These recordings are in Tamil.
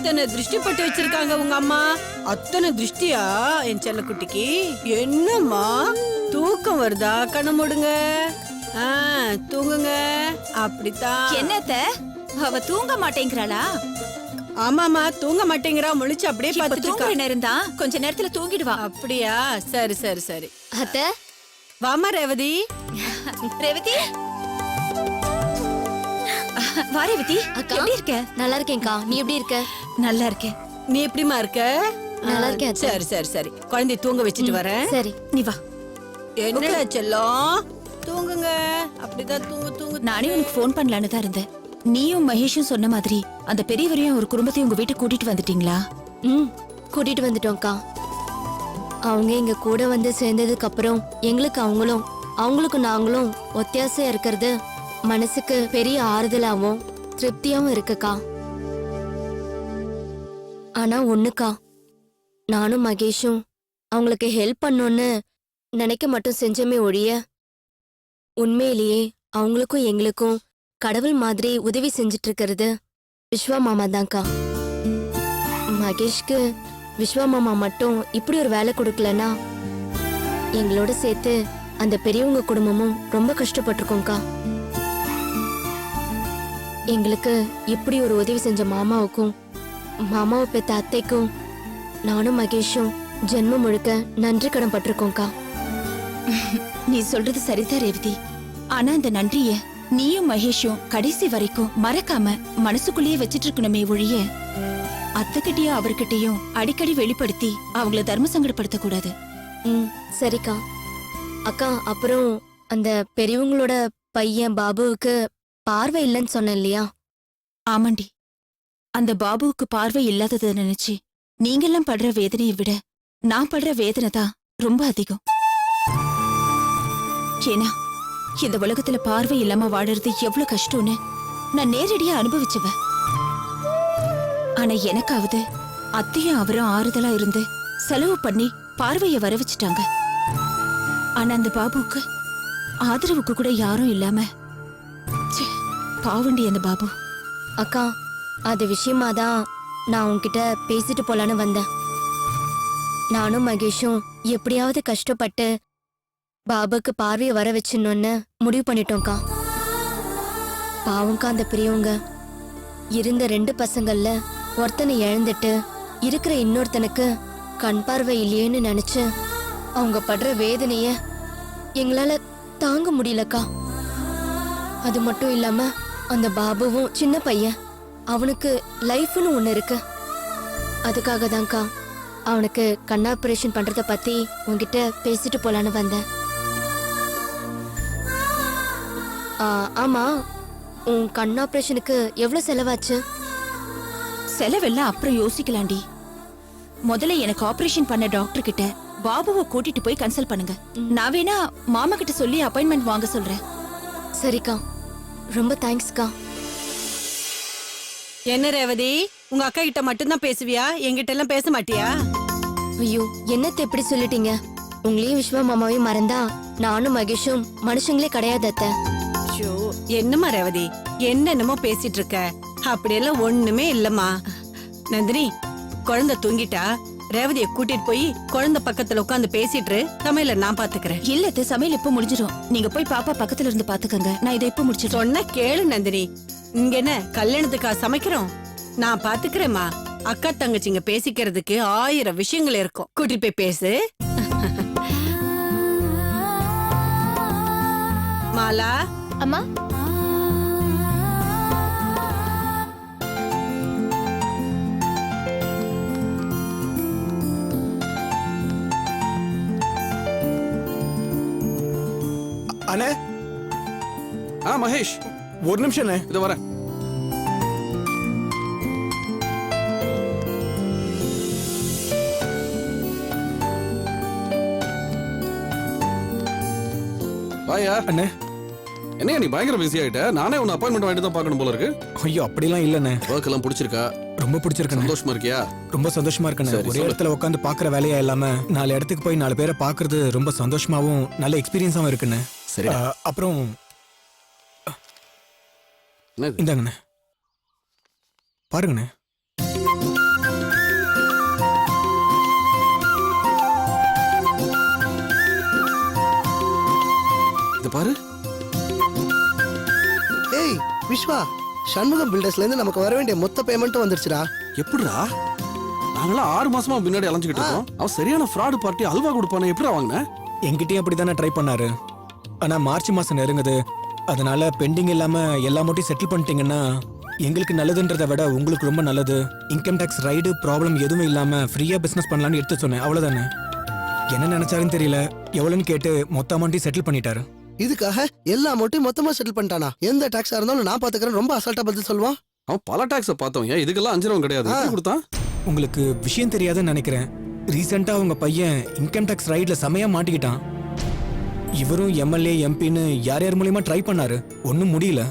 எத்தனை திருஷ்டி போட்டு வச்சிருக்காங்க உங்க அம்மா. அத்தனை திருஷ்டியா என் செல்லக்குட்டிக்கு? என்னம்மா தூக்கம் வருதா? கண்ணு மூடுங்க. தூங்குங்க. அப்படித்தான். என்னத்த அவ தூங்க மாட்டேங்கிறாளா? ஆமாமா தூங்க மாட்டேங்கிறா. முழிச்சு அப்படியே பாத்துட்டு நேரம் தான், கொஞ்ச நேரத்துல தூங்கிடுவா. அப்படியா? சரி சரி சரி. அத்தை வாமா ரேவதி. ரேவதி வா. ரேவதி எப்படி இருக்க? நல்லா இருக்கேன்க்கா, நீ எப்படி இருக்க? நல்லா இருக்கேன். நீ எப்படிமா இருக்க? நல்லா இருக்கேன். சரி சரி சரி. குழந்தை தூங்க வச்சுட்டு வரேன். சரி நீ வா. என்னடா செல்லம், தூங்குங்க. அப்படிதான் தூங்கு தூங்கு. நானே உனக்கு போன் பண்ணலான்னு தான் இருந்தேன். நீயும் மகேஷும் சொன்ன மாதிரி அந்த பெரியவரையும் ஒரு குடும்பத்தையும் உங்க வீட்டுக்கு கூட்டிட்டு வந்துட்டீங்களா? கூட்டிட்டு வந்துட்டோம்க்கா. அவங்க எங்க கூட வந்து சேர்ந்ததுக்கு அப்புறம் எங்களுக்கு அவங்களுக்கும் நாங்களும் ஒத்தியாசையா இருக்கிறது மனசுக்கு பெரிய ஆறுதலாவும் திருப்தியாவும் இருக்குக்கா. ஆனா ஒண்ணுக்கா, நானும் மகேஷும் அவங்களுக்கு ஹெல்ப் பண்ணோன்னு நினைக்க மட்டும் செஞ்சமே ஒழிய உண்மையிலேயே அவங்களுக்கும் எங்களுக்கும் கடவுள் மாதிரி உதவி செஞ்சிட்டு இருக்கிறது விஸ்வா மாமா தான்க்கா. மகேஷ்க்கு விஸ்வா மாமா மட்டும் இப்படி ஒரு வேலை கொடுக்கலன்னா எங்களோட சேர்த்து அந்த பெரியவங்க குடும்பமும் ரொம்ப கஷ்டப்பட்டிருக்கோம்க்கா. எங்களுக்கு இப்படி ஒரு உதவி செஞ்ச மாமாவுக்கும் மாமாவை பெத்த அத்தைக்கும் நானும் மகேஷும் ஜென்மம் முழுக்க நன்றி கடன் பட்டிருக்கோம்க்கா. நீ சொல்றது சரிதான் ரேவதி. ஆனா அந்த நன்றிய நீயும் மகேஷும் கடைசி வரைக்கும் மறக்காம மனசுக்குள்ளேயே வச்சிட்டு இருக்கணுமே ஒழிய அத்தைகிட்டயும் அவர்கிட்டயும் அடிக்கடி வெளிப்படுத்தி அவங்கள தர்ம சங்கடப்படுத்த கூடாது. சரிக்கா. அக்கா, அப்புறம் அந்த பெரியவங்களோட பையன் பாபுவுக்கு பார்வை இல்லைன்னு சொன்னேன் இல்லையா? ஆமாண்டி, அந்த பாபுவுக்கு பார்வை இல்லாததை நினைச்சு நீங்கெல்லாம் படுற வேதனையை விட நான் படுற வேதனை தான் ரொம்ப அதிகம். ஏன்னா இந்த உலகத்துல பார்வை இல்லாம வாழறது எவ்வளவு கஷ்டம்னு நான் நேரடியா அனுபவிச்சவ. ஆனா எனக்காவது அத்தையும் அவரும் ஆறுதலா இருந்து செலவு பண்ணி பார்வைய வர வச்சுட்டாங்க. ஆனா அந்த பாபுவுக்கு ஆதரவுக்கு கூட யாரும் இல்லாம பாவண்டி அந்த பாபு. அக்கா, அது விஷயமாதான் நான் உன்கிட்ட பேசிட்டு போலான்னு வந்தேன். நானும் மகேஷும் எப்படியாவது கஷ்டப்பட்டு பாபாக்கு பார்வையை வர வச்சிடணும்னு முடிவு பண்ணிட்டோம்க்கா. பாவம்க்கா, அந்த பெரியவங்க இருந்த 2 பசங்கள்ல ஒருத்தனை இழந்துட்டு இருக்கிற இன்னொருத்தனுக்கு கண் பார்வை இல்லையேன்னு நினைச்சு அவங்க படுற வேதனைய எங்களால தாங்க முடியலக்கா. அது மட்டும் இல்லாம அந்த பாபுவும் சின்ன பையன், அவனுக்கு லைஃப்னு ஒண்ணு இருக்கு. அதுக்காக தான்க்கா அவனுக்கு கண் ஆபரேஷன் பண்றத பத்தி உன்கிட்ட பேசிட்டு போலான்னு வந்தேன். ஆமா, உன் கண் ஆபரேஷனுக்கு எவ்வளவு செலவாச்சு? செலவெல்லாம் அப்புறம் யோசிக்கலாண்டி. முதல்ல எனக்கு ஆபரேஷன் பண்ண டாக்டர் கிட்ட பாபுவை கூட்டிட்டு போய் கன்சல்ட் பண்ணுங்க. நான் வேணா மாமா கிட்ட சொல்லி அப்பாயின்மெண்ட் வாங்க சொல்றேன். சரிக்கா, ரொம்ப தேங்க்ஸ்க்கா. என்ன ரேவதி, உங்க அக்கா கிட்ட மட்டும்தான் பேசுவியா? என்கிட்ட எல்லாம் பேச மாட்டியா? ஐயோ, என்னத்தை எப்படி சொல்லிட்டீங்க? உங்களையும் விஸ்வா மாமாவையும் மறந்தா நானும் மகேஷும் மனுஷங்களே கிடையாது அத்தை. என்னம்மா ரேவதி, என்னென்னமோ பேசிட்டு இருக்க? அப்படியெல்லாம் ஒண்ணுமே இல்லம்மா. நந்தினி, குழந்தை தூங்கிட்டா ரேவதியை கூட்டிட்டு போய் குழந்தை பக்கத்துல உட்காந்து பேசிட்டு சமையல நான் பாத்துக்கிறேன். இல்ல, சமையல் இப்ப முடிஞ்சிடும். நீங்க போய் பாப்பா பக்கத்துல இருந்து பாத்துக்கங்க. நான் இதை இப்ப முடிச்சு சொன்ன கேளு நந்தினி. இங்க என்ன கல்யாணத்துக்கா சமைக்கிறோம்? நான் பாத்துக்கிறேம்மா. அக்கா தங்கச்சிங்க பேசிக்கிறதுக்கு 1000 விஷயங்கள் இருக்கும். கூட்டிட்டு போய் பேசு. மாலா. அம்மா. அண்ணே. மகேஷ், ஒரு நிமிஷம் அண்ணே, இதோ வரேன். வாயா. அண்ணே. என்னையா நீ பயங்கர பிஸி ஆயிட்ட? நானே உன்னை அப்பாயின்மெண்ட் வாங்கிட்டு தான் பார்க்கணும் போல இருக்கு. ஐயோ, அப்படிலாம் இல்லண்ணே. ஒர்க் எல்லாம் பிடிச்சிருக்கா? ரொம்ப பிடிச்சிருக்கு. சந்தோஷமா இருக்கியா? ரொம்ப சந்தோஷமா இருக்கேன். ஒரே இடத்துல உட்காந்து பாக்குற வேலையா இல்லாம 4 இடத்துக்கு போய் 4 பேரை பாக்குறது ரொம்ப சந்தோஷமாவும் நல்ல எக்ஸ்பீரியன்ஸாவும் இருக்குண்ணே. சரி, அப்புறம் இந்தாங்கண்ணே, பாருங்கண்ணே. இத பாரு. ஏய் விஸ்வா, சண்முகம் பில்டர்ஸ்ல இருந்து நமக்கு வர வேண்டிய மொத்த பேமெண்ட்டும் வந்துருச்சுடா. எப்படிடா? நாங்களாம் 6 மாசமா முன்னாடி அலைஞ்சுக்கிட்டு இருக்கோம். அவன் சரியான ஃப்ராடு பார்ட்டி, அல்வா கொடுப்பானே, எப்படிடா வாங்கின? என்கிட்டயும் அப்படிதானே ட்ரை பண்ணாரு. ஆனா மார்ச் மாசம் நெருங்குது, அதனால பெண்டிங் இல்லாம எல்லா மோட்டையும் செட்டில் பண்ணிட்டீங்கன்னா எங்களுக்கு நல்லதுன்றதை விட உங்களுக்கு ரொம்ப நல்லது. இன்கம் டேக்ஸ் ரைடு ப்ராப்ளம் எதுவும் இல்லாம ஃப்ரீயா பிசினஸ் பண்ணலாம்னு எடுத்து சொன்னேன், அவ்வளவுதானே. என்ன நினைச்சாருன்னு தெரியல, எவ்வளவுன்னு கேட்டு மொத்த அமௌண்ட்டையும் செட்டில் பண்ணிட்டாரு. இதுக்காக எல்லா அமௌண்ட்டையும் மொத்தமா செட்டில் பண்ணிட்டானா? எந்த டாக்ஸா இருந்தாலும் நான் பாத்துக்கிறேன், ரொம்ப அசால்ட்டா பதில் சொல்லுவான். அவன் பல டாக்ஸ பார்த்தோம், ஏன் இதுக்கெல்லாம் 5 ரூபா கிடையாது. எப்படி கொடுத்தான்? உங்களுக்கு விஷயம் தெரியாதுன்னு நினைக்கிறேன். ரீசெண்டா உங்க பையன் இன்கம் டேக்ஸ் ரைட்ல செமையா மாட்டிக்கிட்டான். இவரும் எம்எல்ஏ எம்பின்னு யார் யார் மூலியமா ட்ரை பண்ணாரு, ஒன்னும் முடியல.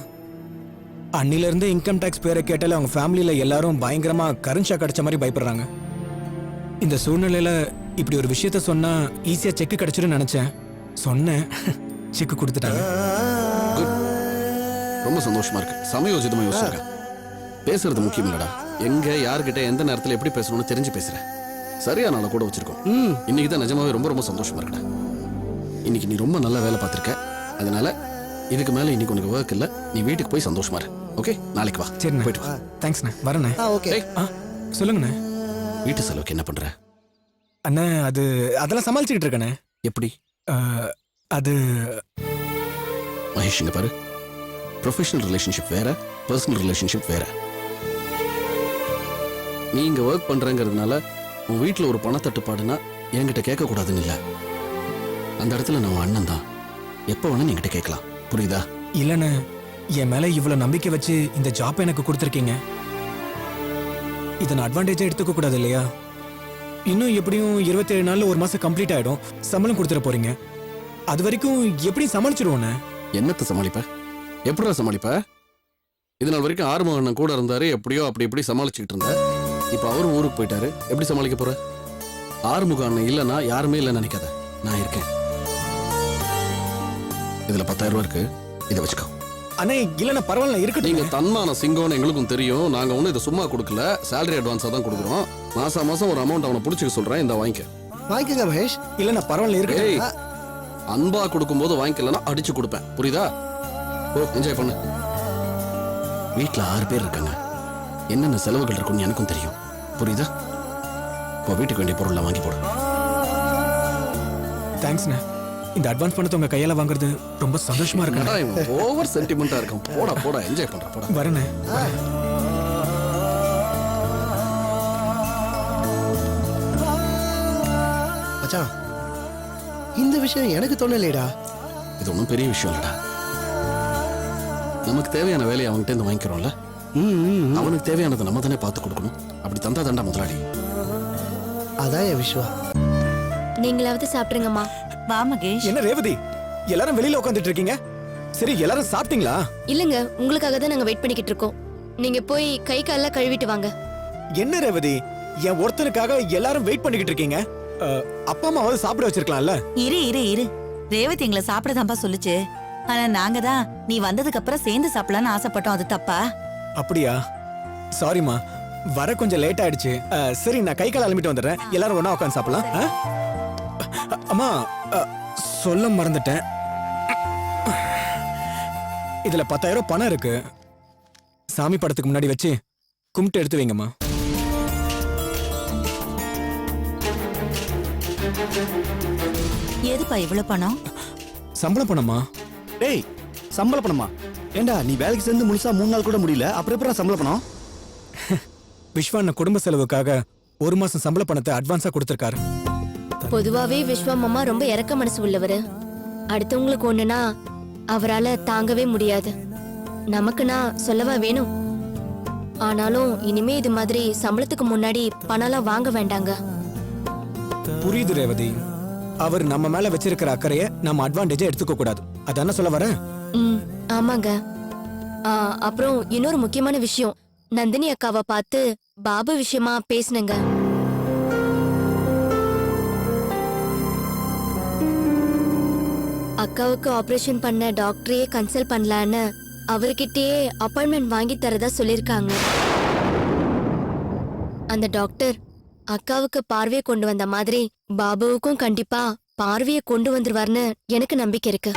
அன்னில இருந்து இன்கம் டேக்ஸ் பேரை கேட்டால அவங்க ஃபேமிலியில எல்லாரும் பயங்கரமா கரண்ட் ஷாக் அடிச்ச மாதிரி பயப்படுறாங்க. இந்த சூழ்நிலையில இப்படி ஒரு விஷயத்த சொன்னா ஈஸியா செக் கிடைச்சிடும் நினைச்சேன். சொன்னேன், செக் கொடுத்துட்டாங்க. ரொம்ப சந்தோஷமா இருக்கு. சமயோஜிதமா யோசிச்சிருக்க. பேசுறது முக்கியம் இல்லடா, எங்க யார்கிட்ட எந்த நேரத்துல எப்படி பேசணும்னு தெரிஞ்சு பேசுறேன். சரியா நாளை கூட வச்சிருக்கோம். இன்னைக்கு தான் நிஜமாவே ரொம்ப ரொம்ப சந்தோஷமா இருக்கடா. இன்னைக்கு நீ ரொம்ப நல்ல வேலை பார்த்திருக்க. அதனால இதுக்கு மேல இன்னைக்கு உனக்கு ஒர்க் இல்ல, நீ வீட்டுக்கு போய் சந்தோஷமா இரு. ஓகே, நாளைக்கு வா. சரிண்ணே, போயிட்டு வா. தேங்க்ஸ்ண்ணே, வரேண்ணே. ஓகே. சொல்லுங்கண்ணே. வீட்டு செலவுக்கு என்ன பண்ற? அண்ணே அதெல்லாம் சமாளிச்சுக்கிட்டு இருக்கேண்ணே. எப்படி? அது மகேஷ், இங்க பாரு, ப்ரொஃபஷனல் ரிலேஷன்ஷிப் வேற, பர்சனல் ரிலேஷன்ஷிப் வேற. நீ இங்க ஒர்க் பண்றங்கிறதுனால உன் வீட்டுல ஒரு பணத்தட்டுப்பாடுனா என்கிட்ட கேட்க கூடாதுன்னு இல்ல. அந்த இடத்துல நான் உன் அண்ணன் தான், எப்ப வேணா நீ என்கிட்ட கேட்கலாம். புரியுதா? இல்லண்ணே, என் மேல இவ்வளவு நம்பிக்கை வச்சு இந்த ஜாப் எனக்கு கொடுத்துருக்கீங்க. இதை நான் அட்வான்டேஜா எடுத்துக்க கூடாது இல்லையா? இன்னும் எப்படியும் 27 நாள்ல ஒரு மாசம் கம்ப்ளீட் ஆயிடும், சம்பளம் கொடுத்துட போறீங்க. அது வரைக்கும் எப்படி சமாளிச்சிருவோண்ணே? என்னத்தை சமாளிப்ப? எப்படிடா சமாளிப்ப? இது நாள் வரைக்கும் ஆறுமுக அண்ணன் கூட இருந்தாரு, எப்படியோ அப்படி இப்படி சமாளிச்சுக்கிட்டு இருந்த. இப்ப அவரும் ஊருக்கு போயிட்டாரு, எப்படி சமாளிக்க போற? ஆறுமுக அண்ணன் இல்லைன்னா யாருமே இல்லைன்னு நினைக்காத, நான் இருக்கேன். இதுல 10,000 ரூபா இருக்கு, இதை வச்சுக்கோ. அண்ணே இல்லண்ணா, பரவாயில்ல இருக்கட்டும். நீங்க தன்மான சிங்கம்னு எங்களுக்கும் தெரியும். நாங்க ஒன்னும் இதை சும்மா கொடுக்கல, சேலரி அட்வான்ஸா தான் கொடுக்குறோம். மாசம் ஒரு அமௌண்ட் அவனை பிடிச்சிக்க சொல்றேன், இந்த வாங்கிக்கங்க மகேஷ். இல்லண்ணா பரவாயில்ல இருக்கட்டும். அன்பா கொடுக்கும்போது வாங்கிக்கலன்னா அடிச்சு கொடுப்பேன், புரியுதா? ஓ, என்ஜாய் பண்ணு. வீட்டுல 6 பேர் இருக்காங்க, என்னென்ன செலவுகள் இருக்குன்னு எனக்கும் தெரியும், புரியுதா? இப்போ வீட்டுக்கு வேண்டிய பொருள்லாம் வாங்கி போடு. தேங்க்ஸ்ண்ணே. இந்த அட்வான்ஸ் பணத்தை உங்க கையால வாங்குறது ரொம்ப சந்தோஷமா இருக்கு. ஓவர் சென்டிமெண்டா இருக்கும். போடா என்ஜாய் பண்ற, போடா. வரேண்ணே. மச்சான், இந்த விஷயம் எனக்கு தோணலைடா. இது ஒன்றும் பெரிய விஷயம் இல்லடா. நமக்கு தேவையான வேலையை அவன்கிட்ட இருந்து வாங்கிக்கிறோம்ல, அவனுக்கு தேவையானதை நம்ம தானே பார்த்து கொடுக்கணும். அப்படி தந்தா தாண்டா முதலாளி. அதான் என் விஸ்வா. நீங்களாவது சாப்பிடுங்கம்மா. வா மகேஷ். என்ன ரேவதி, எல்லாரும் வெளியில உட்காந்துட்டு இருக்கீங்க? சரி, எல்லாரும் சாப்பிட்டீங்களா? இல்லங்க, உங்களுக்காக தான் நாங்க வெயிட் பண்ணிக்கிட்டு இருக்கோம். நீங்க போய் கை காலெல்லாம் கழுவிட்டு வாங்க. என்ன ரேவதி, என் ஒருத்தனுக்காக எல்லாரும் வெயிட் பண்ணிக்கிட்டு இருக்கீங்க? அப்பா அம்மாவது சாப்பிட வச்சிருக்கலாம்ல? இரு ரேவதி எங்களை சாப்பிடதான்பா சொல்லுச்சு. ஆனா நாங்க தான் நீ வந்ததுக்கு அப்புறம் சேர்ந்து சாப்பிடலாம்னு ஆசைப்பட்டோம். அது தப்பா? அப்படியா? சாரிமா, வர கொஞ்சம் லேட் ஆயிடுச்சு. சரி, நான் கை கால் அலம்பிட்டு வந்துடுறேன், எல்லாரும் ஒண்ணா உட்காந்து சாப்பிடலாம். அம்மா, சொல்ல மறந்துட்டேன், இதுல 10,000 பணம் இருக்கு. சாமி படத்துக்கு முன்னாடி வச்சு கும்பிட்டு எடுத்து வைங்கம்மா. எதுப்பா இவ்வளவு பணம்? சம்பளம் பணமா? டேய், சம்பள பணமா? ஏண்டா நீ வேலைக்கு சேர்ந்து முழுசா 3 நாள் கூட முடியல, அப்புறம் எப்பறம் சம்பள பணம்? விஸ்வான குடும்ப செலவுக்காக 1 மாசம் சம்பள பணத்தை அட்வான்ஸா கொடுத்திருக்காரு. பொதுவாவே விஸ்வா மாமா ரொம்ப இறக்க மனசு உள்ளவரு. அடுத்தவங்களுக்கு ஒண்ணுனா அவரால தாங்கவே முடியாது. நமக்குன்னா சொல்லவா வேணும். ஆனாலும் இனிமே இது மாதிரி சம்பளத்துக்கு முன்னாடி பணம்லாம் வாங்க வேண்டாங்க. புரியுது ரேவதி, அவர் நம்ம மேல வச்சிருக்கிற அக்கறைய நம்ம அட்வான்டேஜா எடுத்துக்க கூடாது, அதான சொல்ல வர? ஆமாங்க. அப்புறம் இன்னொரு முக்கியமான விஷயம், நந்தினி அக்காவை பார்த்து பாபு விஷயமா பேசுனங்க. அக்காவுக்கு ஆபரேஷன் பண்ண டாக்டரையே கன்சல்ட் பண்ணலான்னு அவர்கிட்டயே அப்பாயின்மெண்ட் வாங்கி தரதா சொல்லிருக்காங்க. அந்த டாக்டர் அக்காவுக்கு பார்வையை கொண்டு வந்த மாதிரி பாபுவுக்கும் கண்டிப்பா பார்வையை கொண்டு வந்துருவார்னு எனக்கு நம்பிக்கை இருக்கு.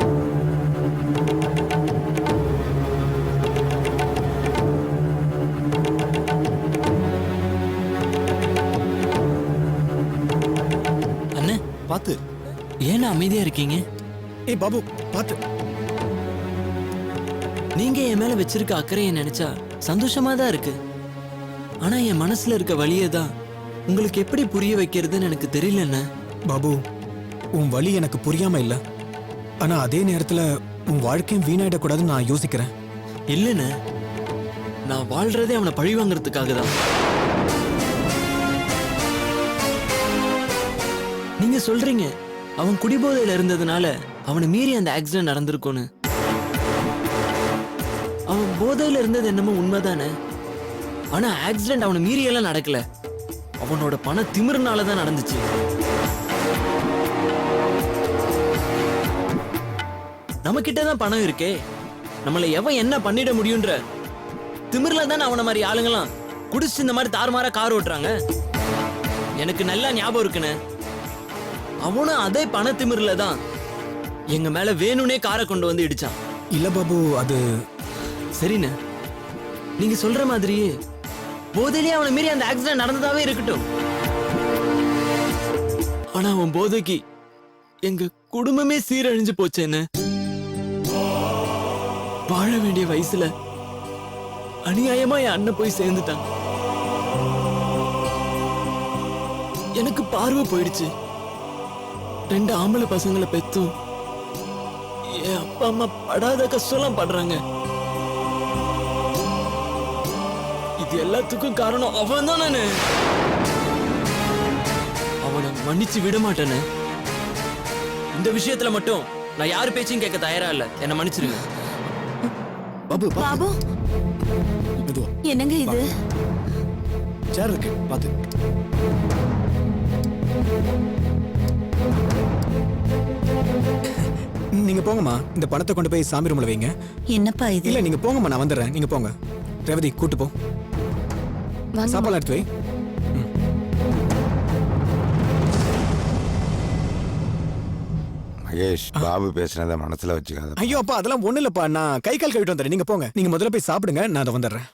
பார்த்து. ஏன்னா அமைதியா இருக்கீங்க? ஏய் பாபு பார்த்து. நீங்க என் மேல வச்சிருக்க அக்கறையை நினைச்சா சந்தோஷமா தான் இருக்கு. ஆனா என் மனசுல இருக்க வலியை தான் உங்களுக்கு எப்படி புரிய வைக்கிறதுன்னு எனக்கு தெரியலண்ண. பாபு உன் வலி எனக்கு புரியாம இல்ல, ஆனா அதே நேரத்துல உன் வாழ்க்கையும் வீணாயிடக்கூடாதுன்னு நான் யோசிக்கிறேன். இல்லைண்ண, நான் வாழ்றதே அவனை பழி வாங்குறதுக்காக தான். நீங்க சொல்றீங்க அவன் குடிபோதையில இருந்ததுனால அவனை மீறி அந்த ஆக்சிடென்ட் நடந்திருக்கும்னு. அவன் போதையில இருந்தது என்னமோ உண்மைதானே, ஆனா ஆக்சிடென்ட் அவனை மீறி எல்லாம் நடக்கல. அவனோட பண திமிருனால தான் நடந்துச்சு. நம்ம கிட்ட தான் பணம் இருக்கே, நம்மள எவன் என்ன பண்ணிட முடியும்ன்ற திமிர்ல தானே அவன மாதிரி ஆளுங்களாம் குடிச்சு இந்த மாதிரி தாறுமாறா கார் ஓட்டுறாங்க. எனக்கு நல்லா ஞாபகம் இருக்குன்னு, அவனும் அதே பண திமிர்ல தான் எங்க மேல வேணும்னே காரை கொண்டு வந்து இடிச்சான். இல்ல பாபு, அது சரிண்ணே, நீங்க சொல்ற மாதிரியே போதையிலேயே அவனை மீறி அந்த ஆக்சிடென்ட் நடந்ததாவே இருக்கட்டும். ஆனா அவன் போதைக்கு எங்க குடும்பமே சீரழிஞ்சு போச்சேன்னு. வாழ வேண்டிய வயசுல அநியாயமா என் அண்ணன் போய் சேர்ந்துட்டான். எனக்கு பார்வை போயிடுச்சு. 2 ஆம்பளை பசங்களை பெத்தும் என் அப்பா அம்மா படாத கஷ்டம்லாம் படுறாங்க. இது எல்லாத்துக்கும் காரணம் அவன் தான். நானு அவனை மன்னிச்சு விட மாட்டேன்னு. இந்த விஷயத்துல மட்டும் நான் யாரு பேச்சையும் கேட்க தயாரா இல்ல. என்ன மன்னிச்சிருங்க. பாபு பாபு மெதுவா. என்னங்க இது? சேர் இருக்கு பார்த்து. நீங்க போங்கம்மா, இந்த பணத்தை கொண்டு போய் சாமி ரூம்ல வைங்க. என்னப்பா இது? இல்ல நீங்க போங்கம்மா, நான் வந்துடுறேன். நீங்க போங்க. ரேவதி கூட்டு போ, சாப்பாடு எடுத்து வை. மகேஷ், பாபு பேசுனதை மனசுல வச்சுக்காத. ஐயோ அப்பா, அதெல்லாம் ஒண்ணு இல்லப்பா, நான் கை கால் கழுவிட்டு வந்துடுறேன். நீங்க போங்க, நீங்க முதல்ல போய் சாப்பிடுங்க, நான் அதை வந்துடுறேன்.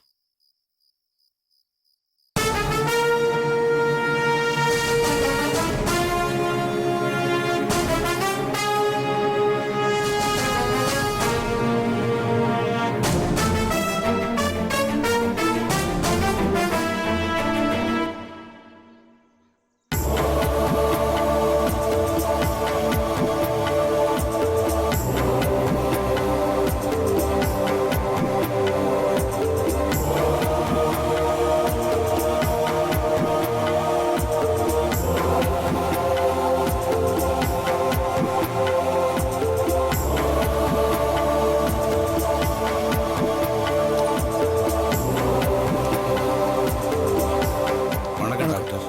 வணக்கம் டாக்டர்.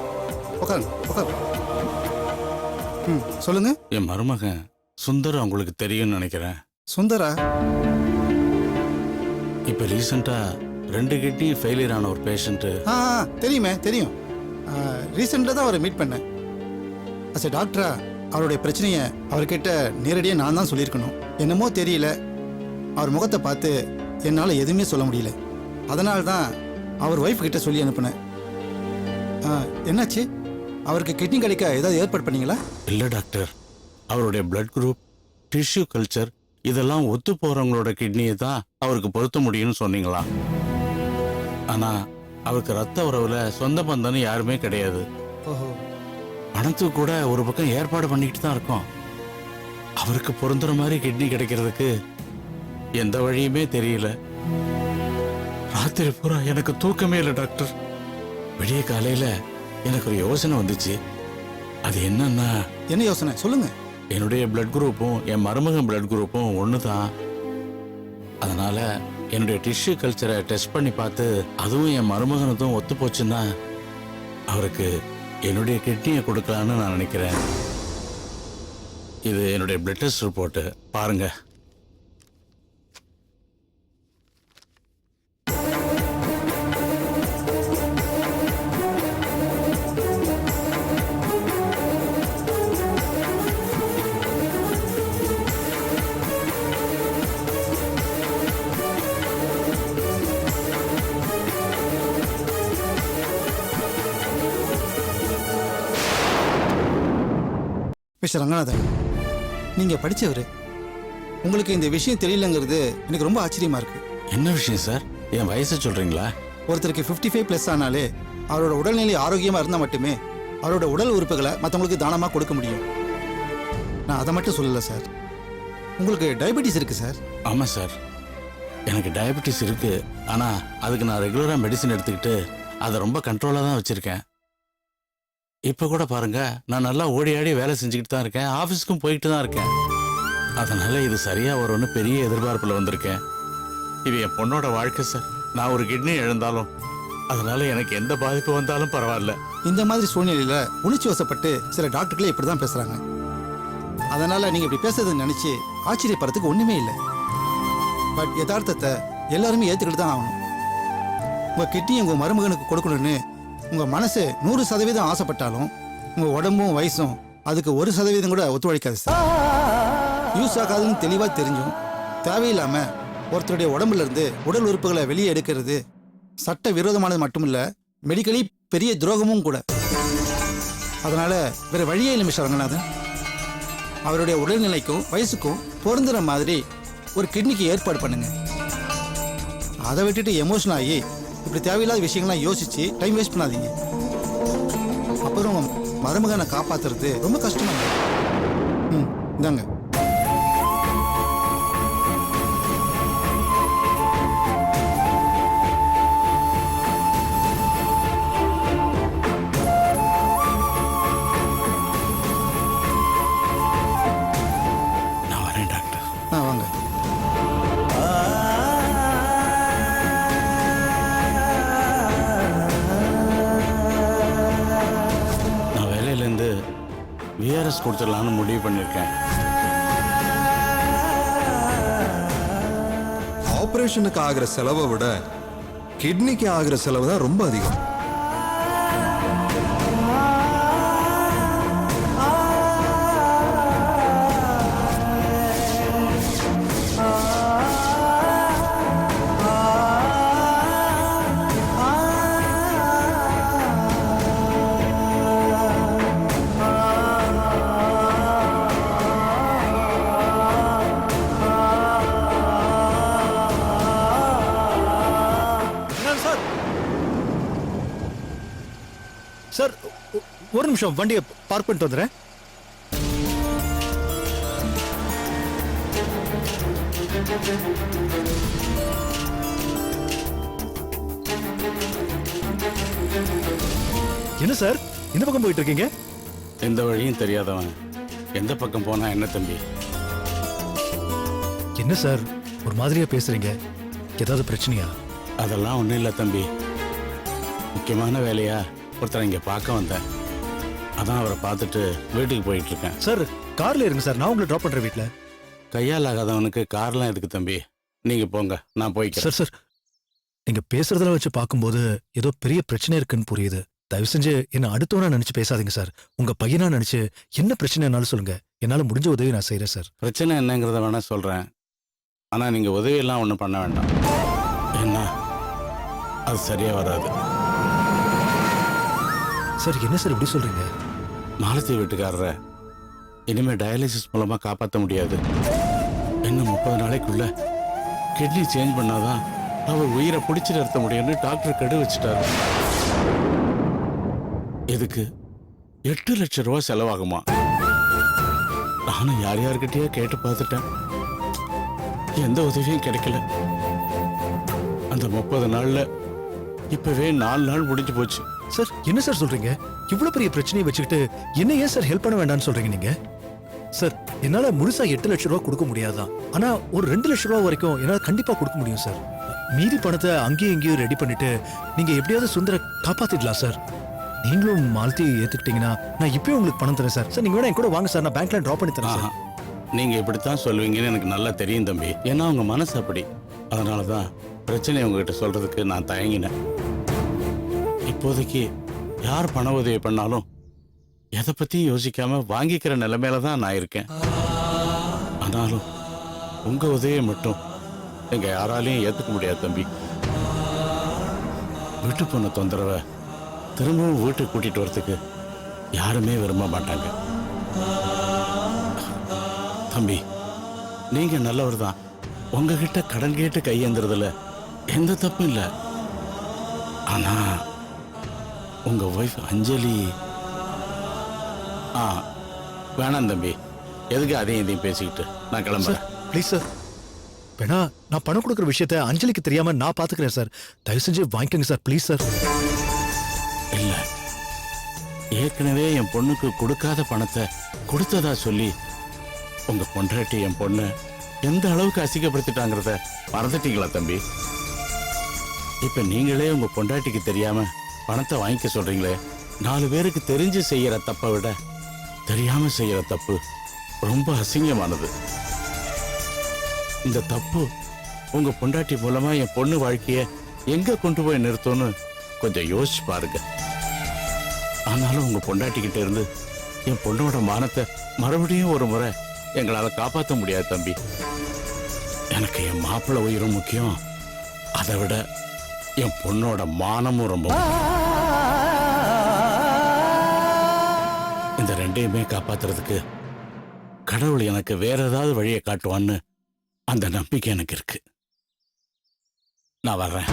உட்காரு உட்காரு. சொல்லுங்க. என் மருமகன் சுந்தர் உங்களுக்கு தெரியும்னு நினைக்கிறேன். சுந்தரா? இப்ப ரீசெண்டா 2 கிட்னி ஃபெயிலியர் ஆன ஒரு பேஷண்ட். தெரியுமே, தெரியும். ரீசெண்டாக தான் அவரை மீட் பண்ணேன். அஸ் எ டாக்டரா அவருடைய பிரச்சனையை அவர்கிட்ட நேரடியாக நான் தான் சொல்லியிருக்கணும். என்னமோ தெரியல, அவர் முகத்தை பார்த்து என்னால் எதுவுமே சொல்ல முடியல. அதனால தான் அவர் ஒய்ஃப் கிட்ட சொல்லி அனுப்புனேன். என்னாச்சு? அவருக்கு கிட்னி கிடைக்க ஏதாவது ஏற்பாடு பண்ணீங்களா? இல்ல டாக்டர், அவருடைய பிளட் குரூப், டிஷ்யூ கல்ச்சர் இதெல்லாம் ஒத்து போறவங்களோட கிட்னியை தான் அவருக்கு பொருத்த முடியும்னு சொன்னீங்களா? ஆனா அவருக்கு ரத்த உறவுல சொந்த பந்தம்னு யாருமே கிடையாது. ஓஹோ. பணத்துக்கு கூட ஒரு பக்கம் ஏற்பாடு பண்ணிக்கிட்டு தான் இருக்கோம். அவருக்கு பொருந்துற மாதிரி கிட்னி கிடைக்கிறதுக்கு எந்த வழியுமே தெரியல. ராத்திரி பூரா எனக்கு தூக்கமே இல்லை டாக்டர். விடிய காலையில எனக்கு ஒரு யோசனை வந்துச்சு. அது என்னன்னா, என்ன யோசனை சொல்லுங்க. என்னுடைய பிளட் குரூப்பும் என் மருமகன் பிளட் குரூப்பும் ஒண்ணுதான். அதனால என்னுடைய டிஷ்யூ கல்ச்சரை டெஸ்ட் பண்ணி பார்த்து அதுவும் என் மருமகனதும் ஒத்து போச்சுன்னா அவருக்கு என்னுடைய கிட்னியை கொடுக்கலான்னு நான் நினைக்கிறேன். இது என்னுடைய பிளட் டெஸ்ட் ரிப்போர்ட், பாருங்க. மிஸ்டர் ரங்கநாதன், நீங்கள் படித்தவர், உங்களுக்கு இந்த விஷயம் தெரியலங்கிறது எனக்கு ரொம்ப ஆச்சரியமாக இருக்குது. என்ன விஷயம் சார்? என் வயசை சொல்றீங்களா? ஒருத்தருக்கு 55+ ஆனாலே அவரோட உடல்நிலை ஆரோக்கியமாக இருந்தால் மட்டுமே அவரோட உடல் உறுப்புகளை மற்றவங்களுக்கு தானமாக கொடுக்க முடியும். நான் அதை மட்டும் சொல்லலை சார், உங்களுக்கு டயபெட்டிஸ் இருக்குது சார். ஆமாம் சார், எனக்கு டயபெட்டிஸ் இருக்கு. ஆனால் அதுக்கு நான் ரெகுலராக மெடிசன் எடுத்துக்கிட்டு அதை ரொம்ப கண்ட்ரோலாக தான் வச்சுருக்கேன். இப்போ கூட பாருங்க, நான் நல்லா ஓடி ஆடி வேலை செஞ்சுக்கிட்டு தான் இருக்கேன், ஆஃபீஸ்க்கும் போய்கிட்டு தான் இருக்கேன். அதனால இது சரியா வரும்னு பெரிய எதிர்பார்ப்பில் வந்திருக்கேன். இது என் பொண்ணோட வாழ்க்கை சார். நான் ஒரு கிட்னி இழந்தாலும் அதனால எனக்கு எந்த பாதிப்பு வந்தாலும் பரவாயில்ல. இந்த மாதிரி சூழ்நிலையில் உணர்ச்சி வசப்பட்டு சில டாக்டர்களே இப்படி தான் பேசுகிறாங்க. அதனால் நீங்கள் இப்படி பேசுறதை நினச்சி ஆச்சரியப்படுறதுக்கு ஒன்றுமே இல்லை. பட் யதார்த்தத்தை எல்லாருமே ஏற்றுக்கிட்டு தான் ஆகணும். உங்கள் கிட்னியை உங்கள் மருமகனுக்கு கொடுக்கணும்னு உங்கள் மனசு 100% ஆசைப்பட்டாலும் உங்கள் உடம்பும் வயசும் அதுக்கு 1% கூட ஒத்துழைக்காது சார். யூஸ் ஆகாதுன்னு தெளிவாக தெரிஞ்சும் தேவையில்லாமல் ஒருத்தருடைய உடம்புல இருந்து உடல் உறுப்புகளை வெளியே எடுக்கிறது சட்ட விரோதமானது மட்டும் இல்லை, மெடிக்கலி பெரிய துரோகமும் கூட. அதனால் வேறு வழியே இல்லை மிஸ்டர் ரங்கநாதன். அவருடைய உடல்நிலைக்கும் வயசுக்கும் பொருந்துற மாதிரி ஒரு கிட்னிக்கு ஏற்பாடு பண்ணுங்க. அதை விட்டுட்டு எமோஷனல் ஆகி இப்படி தேவையில்லாத விஷயங்கள்லாம் யோசிச்சு டைம் வேஸ்ட் பண்ணாதீங்க. அப்புறம் மருமகனை காப்பாத்துறது ரொம்ப கஷ்டமா இருக்கு. இந்தாங்க. நான் வரேன் டாக்டர். வாங்க. நான் வேலையிலேருந்து விஆர்எஸ் கொடுத்துடலான்னு முடிவு பண்ணியிருக்கேன். ஆபரேஷனுக்கு ஆகிற செலவை விட கிட்னிக்கு ஆகிற செலவு தான் ரொம்ப அதிகம். சார், ஒரு நிமிஷம் வண்டியை பார்க் பண்ணிட்டு வந்துடுறேன். என்ன சார் இந்த பக்கம் போயிட்டு இருக்கீங்க? எந்த வழியும் தெரியாதவன் எந்த பக்கம் போனா என்ன தம்பி? என்ன சார் ஒரு மாதிரியா பேசுறீங்க? ஏதாவது பிரச்சனையா? அதெல்லாம் ஒன்றும் இல்லை தம்பி. முக்கியமான வேலையா ஒருத்தர் இங்கே பார்க்க வந்தேன். அதான் அவரை பார்த்துட்டு வீட்டுக்கு போயிட்டு இருக்கேன். சார் கார்ல இருங்க சார், நான் உங்களை ட்ராப் பண்றேன் வீட்டுல. கையால் ஆகாதவனுக்கு கார்லாம் எதுக்கு தம்பி? நீங்க போங்க, நான் போய்க்கிறேன். சார் சார், நீங்க பேசுறதெல்லாம் வச்சு பார்க்கும்போது ஏதோ பெரிய பிரச்சனை இருக்குன்னு புரியுது. தயவு செஞ்சு என்ன அடுத்தவனா நினைச்சு பேசாதீங்க சார். உங்க பையனா நினைச்சு என்ன பிரச்சனைனாலும் சொல்லுங்க, என்னால முடிஞ்ச உதவி நான் செய்யறேன் சார். பிரச்சனை என்னங்கிறத வேணா சொல்றேன், ஆனா நீங்க உதவியெல்லாம் ஒன்றும் பண்ண வேண்டாம். என்ன அது சரியா வராது. சார் என்ன சார் இப்படி சொல்றீங்க? மாலத்தி வீட்டுக்காரரை இனிமே டயாலிசிஸ் மூலமா காப்பாற்ற முடியாது. இன்னும் 30 நாளைக்குள்ள கிட்னி சேஞ்ச் பண்ணாதான் அவர் உயிரை பிடிச்சி நிறுத்த முடியும்னு டாக்டர் கெடு வச்சுட்டாரு. இதுக்கு 8 லட்சம் ரூபாய் செலவாகுமா? நானும் யார் யார்கிட்டயே கேட்டு பார்த்துட்டேன், எந்த உதவியும் கிடைக்கல. அந்த 30 நாள்ல இப்பவே 4 நாள் முடிஞ்சு போச்சு. சார் என்ன சார் சொல்றீங்க? இவ்வளவு பெரிய பிரச்சனையை வச்சுக்கிட்டு என்ன ஏன் சார் ஹெல்ப் பண்ண வேண்டாம்னு சொல்றீங்க நீங்க? சார் என்னால முழுசா 8 லட்சம் ரூபாய் கொடுக்க முடியாதான், ஆனா ஒரு 2 லட்சம் ரூபாய் வரைக்கும் என்னால கண்டிப்பா கொடுக்க முடியும் சார். மீதி பணத்தை அங்கேயும் இங்கேயும் ரெடி பண்ணிட்டு நீங்க எப்படியாவது சுந்தர காப்பாத்திடலாம் சார். நீங்களும் மாலத்தி ஏத்துக்கிட்டீங்கன்னா நான் இப்பயும் உங்களுக்கு பணம் தரேன் சார். சார் நீங்க வேணா என் கூட வாங்க சார், நான் பேங்க்ல டிராப் பண்ணி தரேன் சார். நீங்க இப்படித்தான் சொல்லுவீங்கன்னு எனக்கு நல்லா தெரியும் தம்பி. ஏன்னா உங்க மனசு அப்படி. அதனாலதான் பிரச்சனை உங்ககிட்ட சொல்றதுக்கு நான் தயங்கினேன். இப்போதைக்கு யார் பண உதவி பண்ணாலும் எதை பத்தியும் யோசிக்காம வாங்கிக்கிற நிலைமையில தான் நான் இருக்கேன். ஆனாலும் உங்க உதவியை மட்டும் எங்க யாராலையும் ஏத்துக்க முடியாது தம்பி. வீட்டு போன தொந்தரவை திரும்பவும் வீட்டுக்கு கூட்டிட்டு வரதுக்கு யாருமே விரும்ப மாட்டாங்க. தம்பி, நீங்க நல்லவர் தான். உங்ககிட்ட கடன் கேட்டு கையேந்துறதுல எந்த தப்பும் இல்லை. ஆனா உங்க ஒய்ஃப் அஞ்சலி வேணாம் தம்பி. எதுக்கு அதையும் இதையும் பேசிக்கிட்டு நான் கிளம்புறேன். ப்ளீஸ் சார், வேணா நான் பணம் கொடுக்குற விஷயத்த அஞ்சலிக்கு தெரியாம நான் பாத்துக்கிறேன் சார். தயவு செஞ்சு வாங்கிக்கோங்க சார், ப்ளீஸ் சார். இல்ல, ஏற்கனவே என் பொண்ணுக்கு கொடுக்காத பணத்தை கொடுத்ததா சொல்லி உங்க பொண்டாட்டி என் பொண்ணு எந்த அளவுக்கு அசிங்கப்படுத்திட்டாங்கிறத மறந்துட்டீங்களா தம்பி? இப்ப நீங்களே உங்க பொண்டாட்டிக்கு தெரியாம பணத்தை வாங்கிக்க சொல்றீங்களே. 4 பேருக்கு தெரிஞ்சு செய்யற தப்பை விட தெரியாம செய்யற தப்பு ரொம்ப அசிங்கமானது. இந்த தப்பு உங்க பொண்டாட்டி மூலமா என் பொண்ணு வாழ்க்கைய எங்க கொண்டு போய் நிறுத்தும்னு கொஞ்சம் யோசிச்சு பாருங்க. ஆனாலும் உங்க பொண்டாட்டி கிட்ட இருந்து என் பொண்ணோட மானத்தை மறுபடியும் ஒரு முறை எங்களால காப்பாற்ற முடியாது தம்பி. எனக்கு என் மாப்பிள்ளை உயிரும் முக்கியம், அதை விட என் பொண்ணோட மானமும் ரொம்ப முக்கியம். இந்த ரெண்டையுமே காப்பாத்துறதுக்கு கடவுள் எனக்கு வேற ஏதாவது வழியை காட்டுவான்னு அந்த நம்பிக்கை எனக்கு இருக்கு. நான் வர்றேன்.